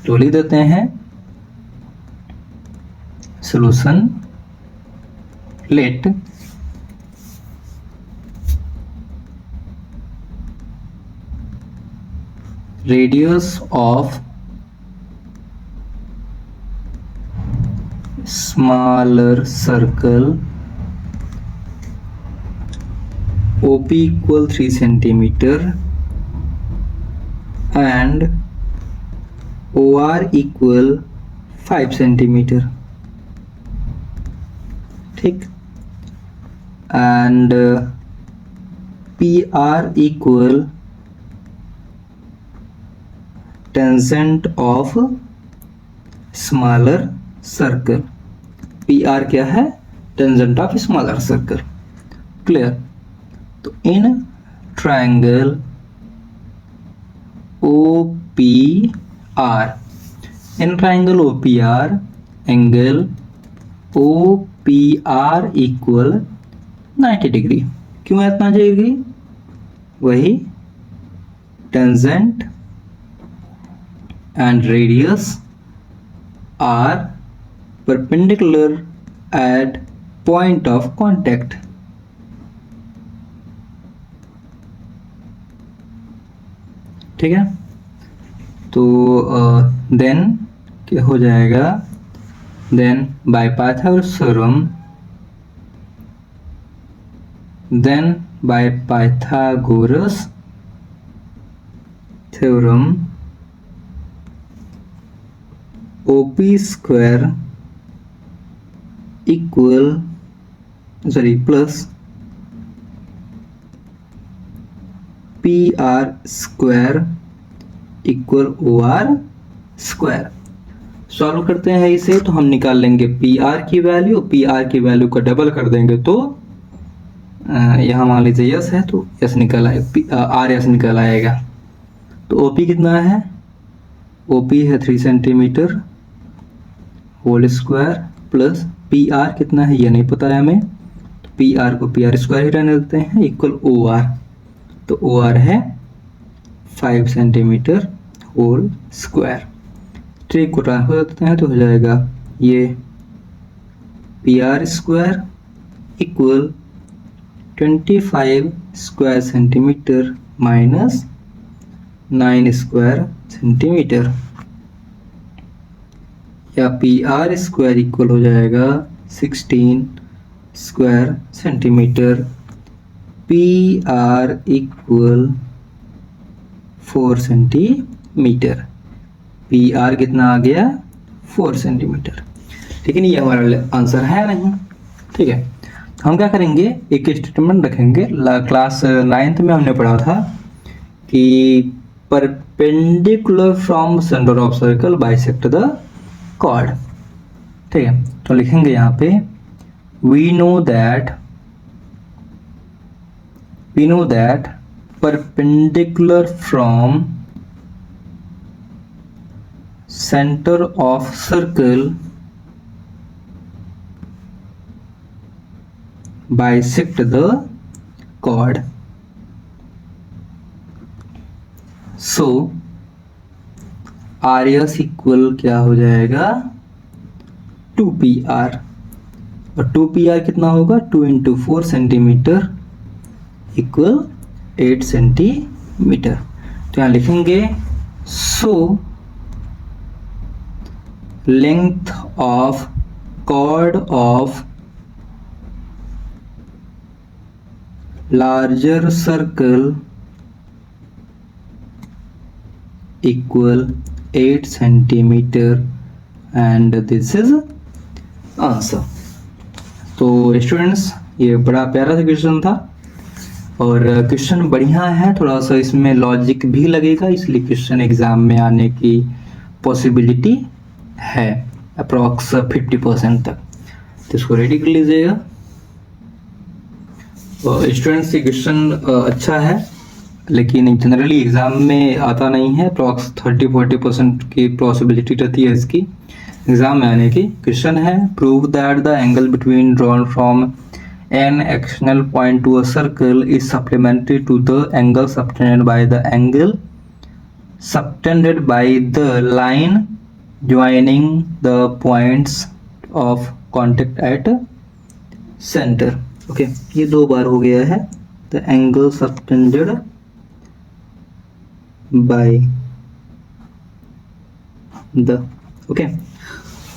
तो लिख देते हैं solution, let radius of smaller circle OP equal 3 centimeter and OR equal 5 centimeter। ठीक, and PR equal tangent of smaller circle. PR क्या है, tangent of smaller circle. Clear. तो in triangle OPR, in triangle OPR angle OPR equal 90 degree. क्यों इतना degree, वही tangent and radius are perpendicular at point of contact। ठीक है, तो then क्या हो जाएगा, then by Pythagoras theorem, then by Pythagoras theorem OP square equal plus PR square equal OR square. Solve करते हैं इसे तो हम निकाल लेंगे PR की वैल्यू, PR की वैल्यू का डबल कर देंगे तो यहाँ मान लीजिए यस है तो यस निकल आएगा, RS निकल आएगा। तो OP कितना है, OP है 3 centimetre whole square plus PR कितना है ये नहीं पता है हमें, तो PR को PR स्क्वायर ही रहने देते हैं इक्वल OR। तो OR है 5 सेंटीमीटर होल स्क्वायर। ट्रिक को ट्रांसफर करते हैं तो हो जाएगा ये PR square equal 25 square centimetre minus 9 square centimetre, या PR स्क्वायर इक्वल हो जाएगा 16 square centimetre. PR equal 4 centimetre. P R कितना आ गया 4 सेंटीमीटर। लेकिन ये हमारा आंसर है नहीं। ठीक है, हम क्या करेंगे, एक स्टेटमेंट रखेंगे। क्लास 9th में हमने पढ़ा था कि perpendicular from centre of circle bisect the chord. ठीक है, तो लिखेंगे यहाँ पे we know that perpendicular from centre of circle bisect the chord. So RS equal क्या हो जाएगा 2PR, और 2PR कितना होगा 2 इंटू 4 सेंटीमीटर इक्वल 8 सेंटीमीटर। तो यहाँ लिखेंगे so length of chord of larger circle equal 8 centimeter and this is answer। तो स्टूडेंट्स ये बड़ा प्यारा सा क्वेश्चन था और क्वेश्चन बढ़िया है, थोड़ा सा इसमें लॉजिक भी लगेगा, इसलिए क्वेश्चन एग्जाम में आने की पॉसिबिलिटी है अप्रॉक्स 50% तक। तो इसको रेडी कर लीजिएगा। स्टूडेंट्स ये क्वेश्चन अच्छा है लेकिन जनरली एग्जाम में आता नहीं है, अप्रॉक्स 30-40% की पॉसिबिलिटी रहती है इसकी एग्जाम में आने की। क्वेश्चन है prove that the angle between drawn from an external point to a circle is supplementary to the angle subtended by the line joining the points of contact at centre. Okay, ये 2 बार हो गया है। The angle subtended by the, okay.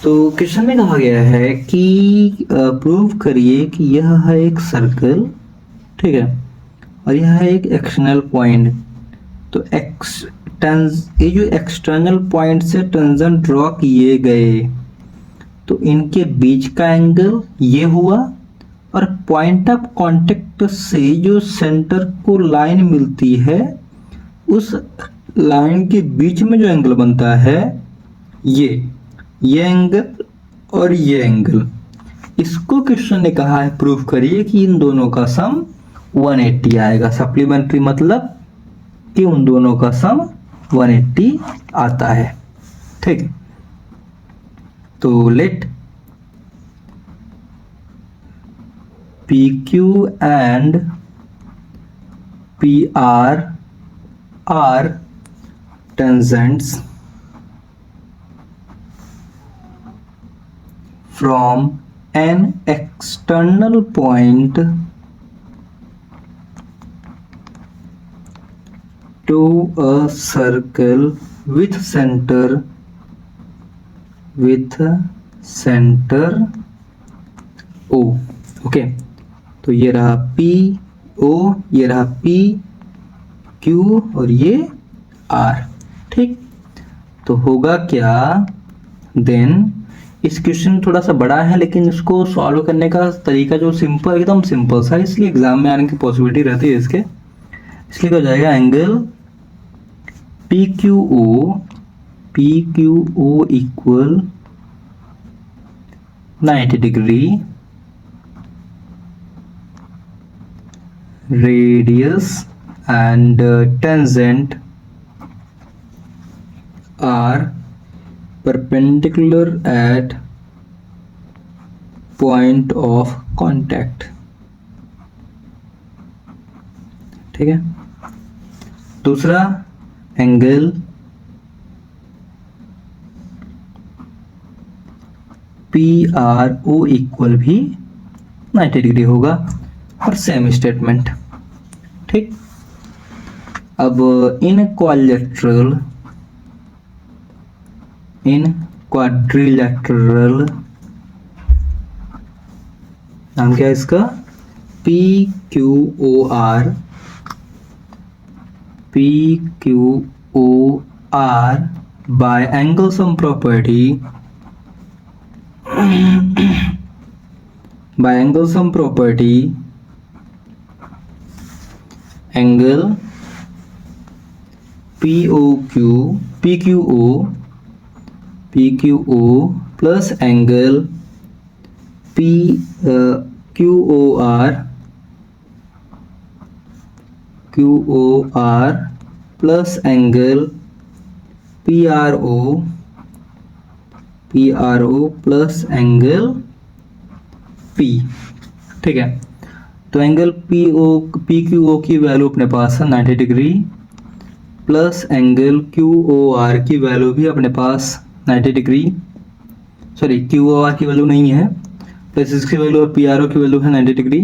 तो question में कहा गया है कि प्रूव करिए कि यह है एक सर्कल, ठीक है, और यह है एक एक्सटर्नल पॉइंट। तो ये जो एक्सटर्नल पॉइंट से टेंजेंट ड्रॉ किए गए, तो इनके बीच का एंगल ये हुआ, और पॉइंट ऑफ कांटेक्ट से जो सेंटर को लाइन मिलती है, उस लाइन के बीच में जो एंगल बनता है ये एंगल और ये एंगल, इसको क्वेश्चन ने कहा है प्रूव करिए कि इन दोनों का सम 180 आएगा। सप्लीमेंट्री मतलब कि उन दोनों का सम 180 आता है। ठीक है, तो late PQ and PR are tangents from an external point to a circle with center O। Okay, तो ये रहा P O, ये रहा P Q और ये R। ठीक, तो होगा क्या देन, इस क्वेश्चन थोड़ा सा बड़ा है लेकिन इसको सॉल्व करने का तरीका जो सिंपल, एकदम सिंपल सा, इसलिए एग्जाम में आने की पॉसिबिलिटी रहती है इसके। इसलिए हो जाएगा angle PQO equal 90 degree, radius and tangent are perpendicular at point of contact। ठीक है, दूसरा एंगल PRO इक्वल भी 90 डिग्री होगा और सेम स्टेटमेंट। ठीक, अब इन क्वाड्रिलेटरल, नाम क्या है इसका, PQOR P Q O R by angle sum property by angle sum property angle PQO plus angle QOR plus angle PRO plus angle P। ठीक है, तो एंगल PQO की वैल्यू अपने पास है 90 डिग्री, प्लस एंगल QOR की value भी अपने पास 90 degree, sorry QOR की वैल्यू नहीं है, प्लस इसकी वैल्यू और PRO की वैल्यू है 90 डिग्री,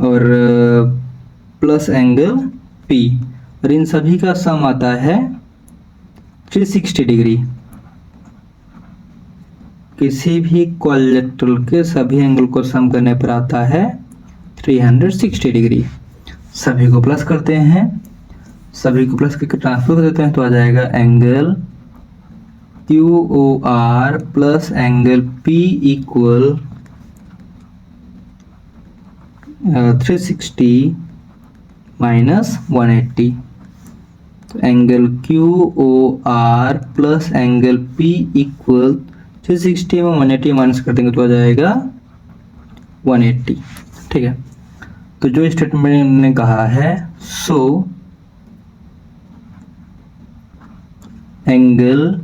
और प्लस एंगल P, और इन सभी का सम आता है 360 डिग्री। किसी भी क्वाड्रिलेटरल के सभी एंगल को सम करने पर आता है 360 डिग्री। सभी को प्लस करते हैं, सभी को प्लस करके ट्रांसफर कर देते हैं, तो आ जाएगा angle QOR plus angle P equal 360 minus 180। तो angle QOR plus angle P equal 360 में 180 माइनस कर देंगे तो आ जाएगा 180। ठीक है, तो जो स्टेटमेंट ने कहा है, so angle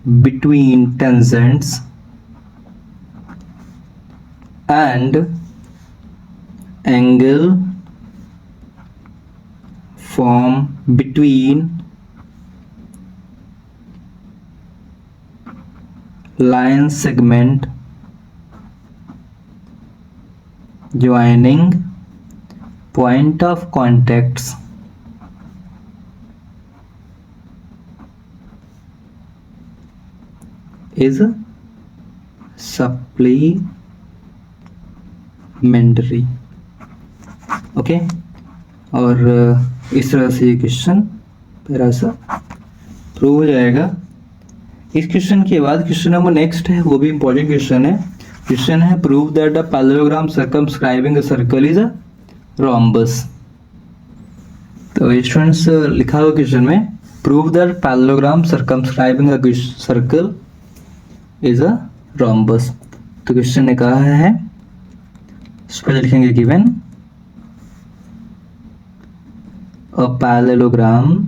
between tangents and angle form between line segment joining point of contacts is supplementary। Okay, और इस तरह से ये क्वेश्चन मेरा सा प्रूव हो जाएगा। इस क्वेश्चन के बाद क्वेश्चन नंबर नेक्स्ट है, वो भी इंपॉर्टेंट क्वेश्चन है। क्वेश्चन है prove that the parallelogram circumscribing a circle is a rhombus. तो स्टूडेंट्स लिखा हुआ क्वेश्चन में prove that parallelogram circumscribing a circle is a rhombus. तो क्वेश्चन ने कहा है, इस पर लिखेंगे given a parallelogram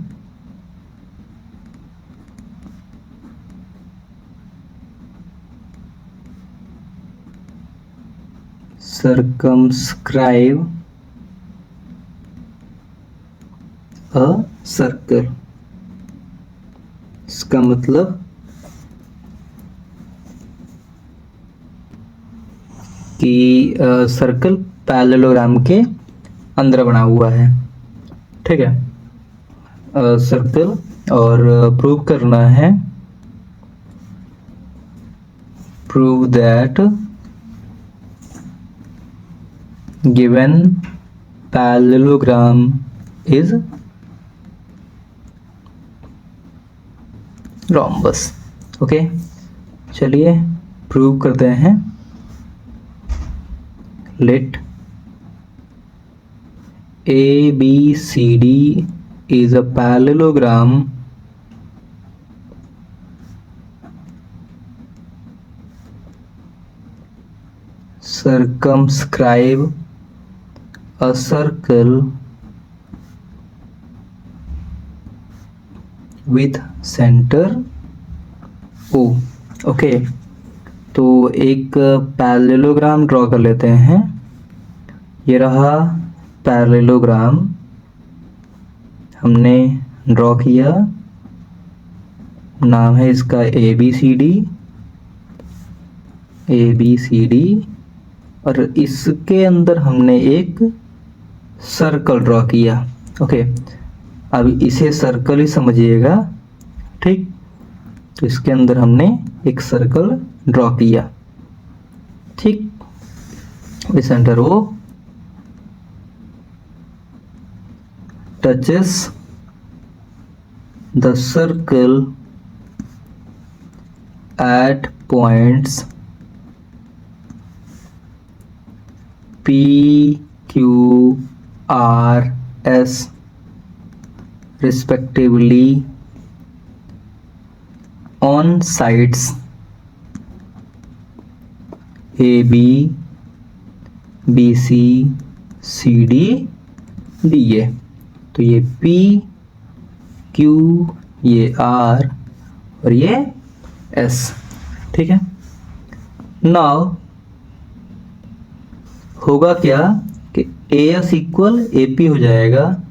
circumscribe a circle। इसका मतलब कि सर्कल पैरेललोग्राम के अंदर बना हुआ है। ठीक है, सर्कल, और प्रूव करना है, prove that given parallelogram is rhombus। Okay, चलिए प्रूव करते हैं। Let ABCD is a parallelogram circumscribe a circle with center O। Okay, तो एक पैरेललोग्राम ड्रॉ कर लेते हैं। ये रहा पैरेललोग्राम, हमने ड्रॉ किया, नाम है इसका ABCD, और इसके अंदर हमने एक सर्कल ड्रॉ किया। ओके, अब इसे सर्कल ही समझिएगा। ठीक, तो इसके अंदर हमने एक सर्कल ड्रॉ किया। ठीक, सेंटर वो touches the circle at points P, Q, R, S respectively on sides AB, BC, CD, DA। तो ये P, Q, ये R और ये S, ठीक है। नाउ होगा क्या कि AS इक्वल AP हो जाएगा,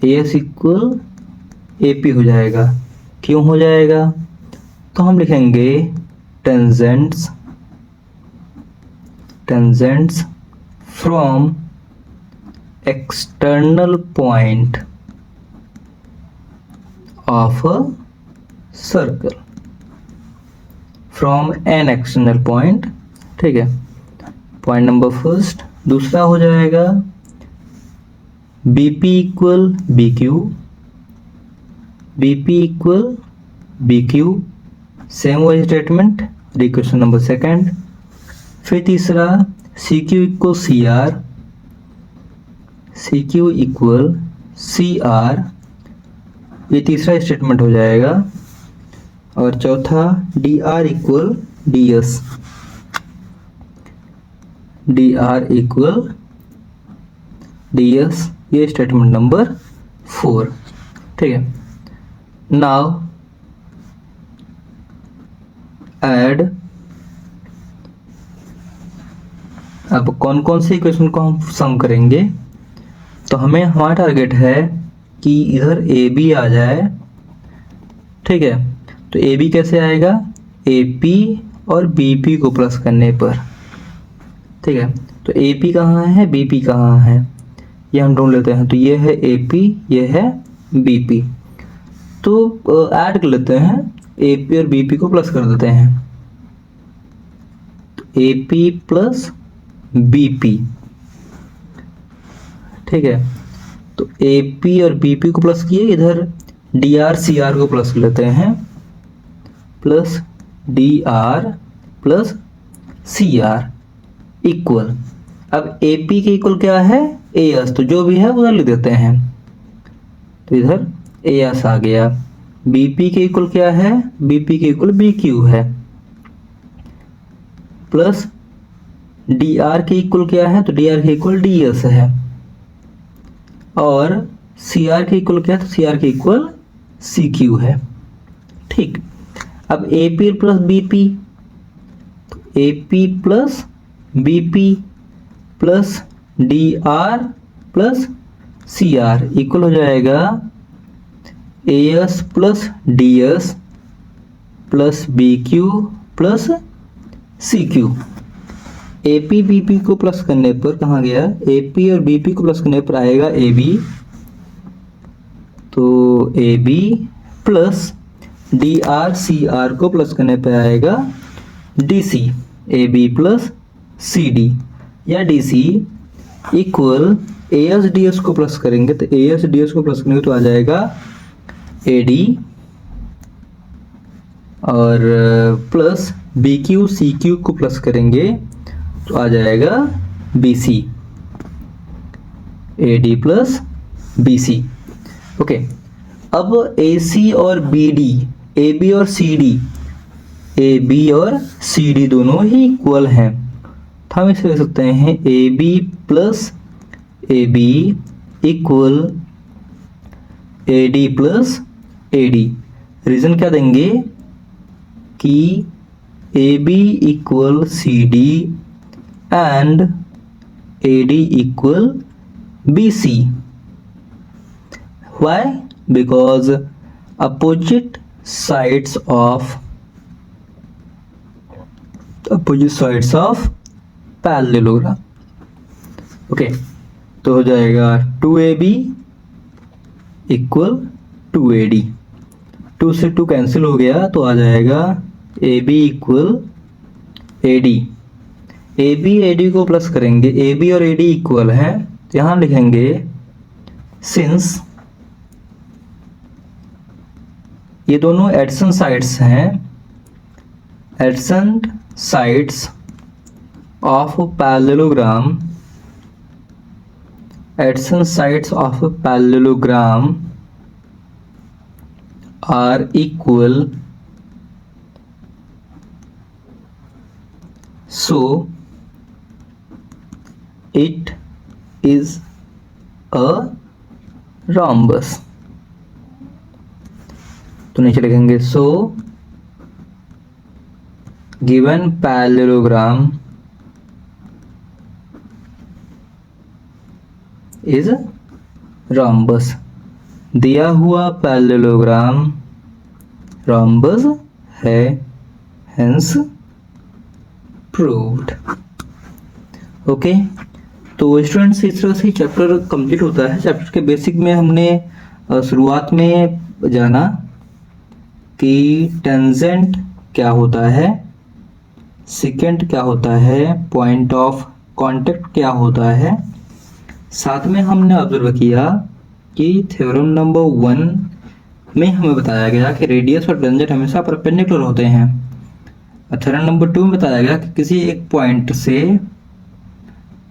AS इक्वल AP हो जाएगा। क्यों हो जाएगा? तो हम लिखेंगे tangents from external point of a circle, from an external point, ठीक है। Point number first. दूसरा हो जाएगा BP equal BQ, BP equal BQ, same वही स्टेटमेंट, इक्वेशन नंबर सेकंड। फिर तीसरा CQ equal CR, CQ equal CR, ये तीसरा स्टेटमेंट हो जाएगा। और चौथा DR equal DS, DR equal DS, ये स्टेटमेंट नंबर 4, ठीक है। नाउ ऐड, अब कौन कौन से इक्वेशन को हम सम करेंगे? तो हमें हमारा टारगेट है कि इधर AB आ जाए, ठीक है। तो AB कैसे आएगा? AP और BP को प्लस करने पर, ठीक है। तो AP कहाँ है, BP कहाँ है, ये हम ढूंढ लेते हैं। तो ये है AP, ये है BP। तो ऐड कर लेते हैं, AP और BP को प्लस कर देते हैं। तो AP प्लस BP, ठीक है। तो AP और BP को प्लस किए, इधर DR CR को प्लस कर लेते हैं, plus DR plus CR equal, अब AP के इक्वल क्या है? AS, तो जो भी है उधर लिख देते हैं। तो इधर AS आ गया। BP के इक्वल क्या है? BP के इक्वल BQ है, प्लस DR के इक्वल क्या है? तो DR के इक्वल DS है। और CR के इक्वल क्या है? तो CR के इक्वल CQ है, ठीक। अब AP प्लस BP, तो AP plus BP plus DR plus CR equal हो जाएगा AS plus DS plus BQ plus CQ। AP BP को प्लस करने पर कहाँ गया? AP और BP को प्लस करने पर आएगा AB, तो AB प्लस DR CR को प्लस करने पर आएगा DC, AB प्लस CD या DC इक्वल AS DS को प्लस करेंगे, तो AS DS को प्लस करेंगे तो आ जाएगा AD और प्लस BQ CQ को प्लस करेंगे तो आ जाएगा BC, AD plus BC, okay. अब AC और BD, AB और CD, AB और CD दोनों ही इक्वल हैं, तो हम इसे लिख सकते हैं AB plus AB equal AD plus AD। Reason क्या देंगे कि AB equal CD and AD equal BC। Why? Because opposite sides of parallelogram, okay. तो हो जाएगा 2AB इक्वल 2AD, 2 से 2 कैंसिल हो गया तो आ जाएगा AB equal AD। AB AD को प्लस करेंगे, AB और AD इक्वल हैं तो यहाँ लिखेंगे सिंस ये दोनों एडसेंट साइड्स हैं, AdSense sides of parallelogram, adjacent sides of a parallelogram are equal, so it is a rhombus. तो नीचे लिखेंगे so given parallelogram is rhombus, दिया हुआ पैरेललोग्राम rhombus है, hence proved. ओके, तो स्टूडेंट्स इस तरह से चैप्टर कंप्लीट होता है। चैप्टर के बेसिक में हमने शुरुआत में जाना कि टेंजेंट क्या होता है, सेकेंड क्या होता है, पॉइंट ऑफ कांटेक्ट क्या होता है। साथ में हमने ऑब्जर्व किया कि थ्योरम नंबर 1 में हमें बताया गया कि रेडियस और टेंजेंट हमेशा परपेंडिकुलर होते हैं। थ्योरम नंबर 2 में बताया गया कि किसी एक पॉइंट से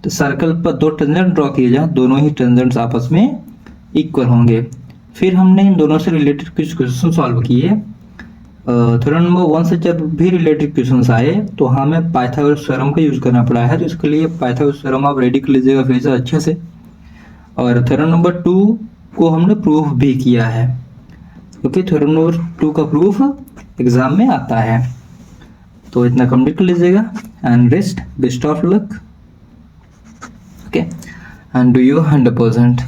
तो सर्कल पर दो टेंजेंट ड्रॉ किए जाए, दोनों ही टेंजेंट्स आपस में इक्वल होंगे। फिर हमने इन दोनों से रिलेटेड कुछ क्वेश्चन सॉल्व किए। थ्योरम नंबर 1 से जब भी रिलेटेड क्वेश्चंस आए तो हमें पाइथागोरस थ्योरम का यूज करना पड़ा है, तो इसके लिए पाइथागोरस थ्योरम आप रेडी कर लीजिएगा फिर से अच्छे से। और थ्योरम नंबर 2 को हमने प्रूफ भी किया है, क्योंकि थ्योरम नंबर 2 का प्रूफ एग्जाम में आता है। तो इतना कंप्लीट कर लीजिएगा and rest, best of luck, okay, and do your 100%।